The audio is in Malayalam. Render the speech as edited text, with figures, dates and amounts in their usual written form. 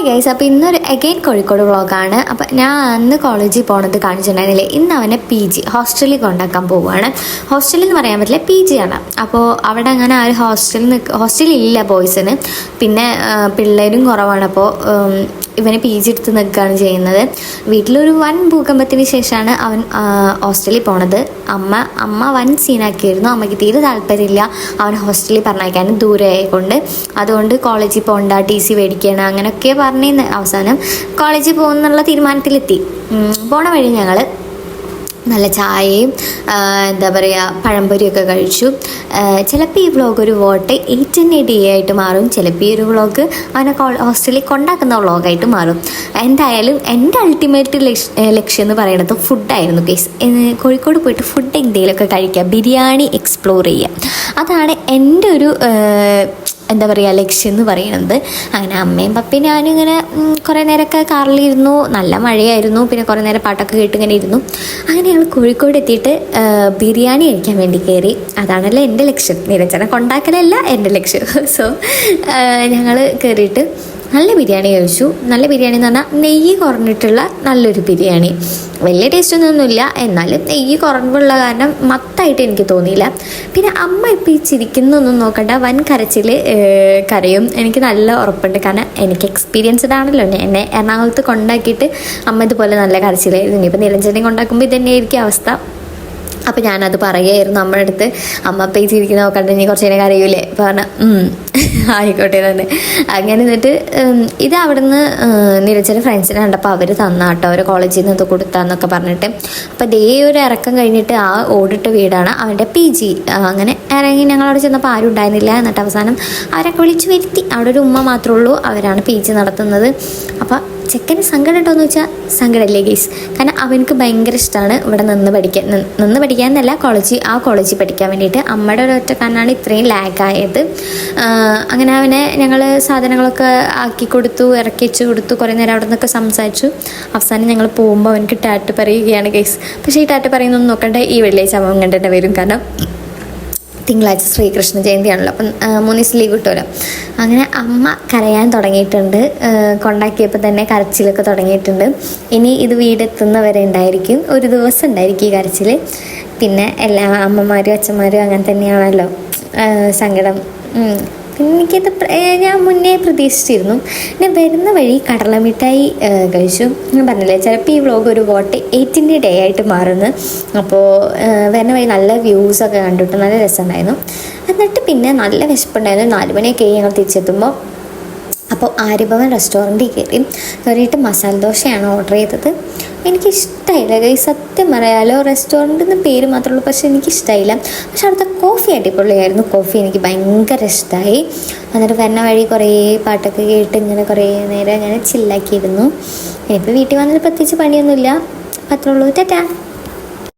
ഗൈസ്, അപ്പോൾ ഇന്നൊരു അഗെയിൻ കോഴിക്കോട് വ്ളോഗാണ്. അപ്പോൾ ഞാൻ അന്ന് കോളേജിൽ പോണത് കാണിച്ചിട്ടുണ്ടായിരുന്നില്ലേ, ഇന്ന് അവനെ PG ഹോസ്റ്റലിൽ കൊണ്ടാക്കാൻ പോവുകയാണ്. ഹോസ്റ്റലിൽ എന്ന് പറയാൻ പറ്റില്ല, PG ആണ്. അപ്പോൾ അവിടെ അങ്ങനെ ആ ഒരു ഹോസ്റ്റലില്ല ബോയ്സിന്, പിന്നെ പിള്ളേരും കുറവാണ്. അപ്പോൾ ഇവനെ PG എടുത്ത് നിൽക്കുകയാണ് ചെയ്യുന്നത്. വീട്ടിലൊരു വൻ ഭൂകമ്പത്തിന് ശേഷമാണ് അവൻ ഹോസ്റ്റലിൽ പോണത്. അമ്മ വൻ സീനാക്കിയിരുന്നു. അമ്മയ്ക്ക് തീരെ താല്പര്യമില്ല അവൻ ഹോസ്റ്റലിൽ പറഞ്ഞയക്കാൻ, ദൂരെ ആയിക്കൊണ്ട്. അതുകൊണ്ട് കോളേജിൽ പോകണ്ട, TC മേടിക്കണം അങ്ങനെയൊക്കെ പറഞ്ഞ് അവസാനം കോളേജിൽ പോകുന്നുള്ള തീരുമാനത്തിലെത്തി. പോണ വഴി ഞങ്ങൾ നല്ല ചായയും എന്താ പറയുക പഴംപൊരിയൊക്കെ കഴിച്ചു. ചിലപ്പോൾ ഈ വ്ളോഗ് ഒരു വോട്ട് 8 ആയിട്ട് മാറും, ചിലപ്പോൾ ഈ ഒരു വ്ളോഗ് അവനെ ഹോസ്റ്റലിൽ കൊണ്ടാക്കുന്ന വ്ളോഗായിട്ട് മാറും. എന്തായാലും എൻ്റെ അൾട്ടിമേറ്റ് ലക്ഷ്യം എന്ന് പറയുന്നത് ഫുഡായിരുന്നു ഗൈസ്. കോഴിക്കോട് പോയിട്ട് ഫുഡ് എന്തെങ്കിലുമൊക്കെ കഴിക്കുക, ബിരിയാണി എക്സ്പ്ലോർ ചെയ്യുക, അതാണ് എൻ്റെ ഒരു എന്താ പറയുക ലക്ഷ്യം എന്ന് പറയുന്നത്. അങ്ങനെ അമ്മയും പപ്പയും ഞാനും ഇങ്ങനെ കുറേ നേരമൊക്കെ കാറിലിരുന്നു. നല്ല മഴയായിരുന്നു, പിന്നെ കുറേ നേരം പാട്ടൊക്കെ കേട്ട് ഇങ്ങനെ ഇരുന്നു. അങ്ങനെ ഞങ്ങൾ കോഴിക്കോട് എത്തിയിട്ട് ബിരിയാണി കഴിക്കാൻ വേണ്ടി കയറി. അതാണല്ലോ എൻ്റെ ലക്ഷ്യം, നിരഞ്ജന കൊണ്ടാക്കലല്ല എൻ്റെ ലക്ഷ്യം. സോ ഞങ്ങൾ കയറിയിട്ട് നല്ല ബിരിയാണി കഴിച്ചു. നല്ല ബിരിയാണി എന്ന് പറഞ്ഞാൽ നെയ്യ് കുറഞ്ഞിട്ടുള്ള നല്ലൊരു ബിരിയാണി. വലിയ ടേസ്റ്റൊന്നുമില്ല, എന്നാലും നെയ്യ് കുറവുള്ള കാരണം മത്തായിട്ട് എനിക്ക് തോന്നിയില്ല. പിന്നെ അമ്മ ഇപ്പോൾ ഈ ചിരിക്കുന്നൊന്നും നോക്കണ്ട, വൻ കരച്ചിൽ കരയും, എനിക്ക് നല്ല ഉറപ്പുണ്ട്. കാരണം എനിക്ക് എക്സ്പീരിയൻസ്ഡ് ആണല്ലോ, എന്നെ എറണാകുളത്ത് കൊണ്ടാക്കിയിട്ട് അമ്മ ഇതുപോലെ നല്ല കരച്ചിലായിരുന്നു. ഇനിയിപ്പോൾ നിരഞ്ജനെ കൊണ്ടാക്കുമ്പോൾ ഇതന്നെയായിരിക്കും അവസ്ഥ. അപ്പോൾ ഞാനത് പറയുമായിരുന്നു നമ്മുടെ അടുത്ത്. അമ്മ അപ്പം ഈ ചിരിക്കുന്ന നോക്കണ്ട, നീ കുറച്ച് നേരം കരയൂലേ പറഞ്ഞാൽ ആയിക്കോട്ടെ തന്നെ. അങ്ങനെ എന്നിട്ട് ഇത് അവിടുന്ന് നിരഞ്ജന ഫ്രണ്ട്സിനെ കണ്ടപ്പോൾ അവർ തന്നാട്ടോ, അവർ കോളേജിൽ നിന്ന് ഇത് കൊടുത്താന്നൊക്കെ പറഞ്ഞിട്ട്. അപ്പോൾ ദേ ഒരു ഇറക്കം കഴിഞ്ഞിട്ട് ആ ഓടിട്ട വീടാണ് അവൻ്റെ PG. അങ്ങനെ ഇറങ്ങി ഞങ്ങളവിടെ ചെന്നപ്പോൾ ആരും ഉണ്ടായിരുന്നില്ല. എന്നിട്ട് അവസാനം അവരൊക്കെ വിളിച്ചു വരുത്തി. അവിടെ ഒരു ഉമ്മ മാത്രമേ ഉള്ളൂ, അവരാണ് PG നടത്തുന്നത്. അപ്പോൾ ചെക്കന് സങ്കടം ഉണ്ടോയെന്ന് വെച്ചാൽ സങ്കടമല്ലേ ഗൈസ്, കാരണം അവനക്ക് ഭയങ്കര ഇഷ്ടമാണ് ഇവിടെ നിന്ന് പഠിക്കാൻ എന്നല്ല, കോളേജിൽ പഠിക്കാൻ വേണ്ടിയിട്ട്. അമ്മയുടെ ഒരൊറ്റ കാരണമാണ് ഇത്രയും ലാഗായത്. അങ്ങനെ അവനെ ഞങ്ങൾ സാധനങ്ങളൊക്കെ ആക്കി കൊടുത്തു, ഇറക്കി വെച്ച് കൊടുത്തു, കുറേ നേരം അവിടെ നിന്നൊക്കെ സംസാരിച്ചു. അവസാനം ഞങ്ങൾ പോകുമ്പോൾ അവനക്ക് ടാറ്റ് പറയുകയാണ് ഗൈസ്. പക്ഷേ ഈ ടാറ്റ് പറയുന്നൊന്നും നോക്കണ്ട, ഈ വെള്ളിയാഴ്ച അവൻ കണ്ടിട്ട് വരും, കാരണം തിങ്കളാഴ്ച ശ്രീകൃഷ്ണ ജയന്തിയാണല്ലോ, അപ്പം 3 ദിവസം ലീവ് കിട്ടുമല്ലോ. അങ്ങനെ അമ്മ കരയാൻ തുടങ്ങിയിട്ടുണ്ട്, കൊണ്ടാക്കിയപ്പോൾ തന്നെ കരച്ചിലൊക്കെ തുടങ്ങിയിട്ടുണ്ട്. ഇനി ഇത് വീടെത്തുന്നവരെ ഉണ്ടായിരിക്കും, ഒരു ദിവസം ഉണ്ടായിരിക്കും ഈ കരച്ചിൽ. പിന്നെ എല്ലാ അമ്മമാരും അച്ഛന്മാരും അങ്ങനെ തന്നെയാണല്ലോ, സങ്കടം. പിന്നെ എനിക്കത് ഞാൻ മുന്നേ പ്രതീക്ഷിച്ചിരുന്നു. പിന്നെ വരുന്ന വഴി കടലമിഠായി കഴിച്ചു. ഞാൻ പറഞ്ഞില്ലേ, ചിലപ്പോൾ ഈ വ്ളോഗ് ഒരു വോട്ട് 8 ആയിട്ട് മാറുന്നു. അപ്പോൾ വരുന്ന വഴി നല്ല വ്യൂസൊക്കെ കണ്ടിട്ട് നല്ല രസമുണ്ടായിരുന്നു. എന്നിട്ട് പിന്നെ നല്ല വിശപ്പുണ്ടായിരുന്നു. 4 മണിയൊക്കെ ഞങ്ങൾ തിരിച്ചെത്തുമ്പോൾ. അപ്പോൾ ആര്യഭവൻ റെസ്റ്റോറൻറ്റിൽ കയറിയിട്ട് മസാല ദോശയാണ് ഓർഡർ ചെയ്തത്. എനിക്കിഷ്ടമായില്ല ഗൈസ്, സത്യം പറയാലോ. റെസ്റ്റോറൻറ്റ് എന്ന് പേര് മാത്രമേ ഉള്ളൂ, പക്ഷേ എനിക്കിഷ്ടമായില്ല. പക്ഷെ അവിടുത്തെ കോഫി അടിപൊളിയായിരുന്നു. കോഫി എനിക്ക് ഭയങ്കര ഇഷ്ടമായി. എന്നിട്ട് വരുന്ന വഴി കുറേ പാട്ടൊക്കെ കേട്ട് ഇങ്ങനെ കുറേ നേരം ഞാൻ ചില്ലാക്കിയിരുന്നു. ഇപ്പോൾ വീട്ടിൽ വന്നിട്ട് പ്രത്യേകിച്ച് പണിയൊന്നുമില്ല. അത്രേ ഉള്ളൂ. ടാറ്റാ.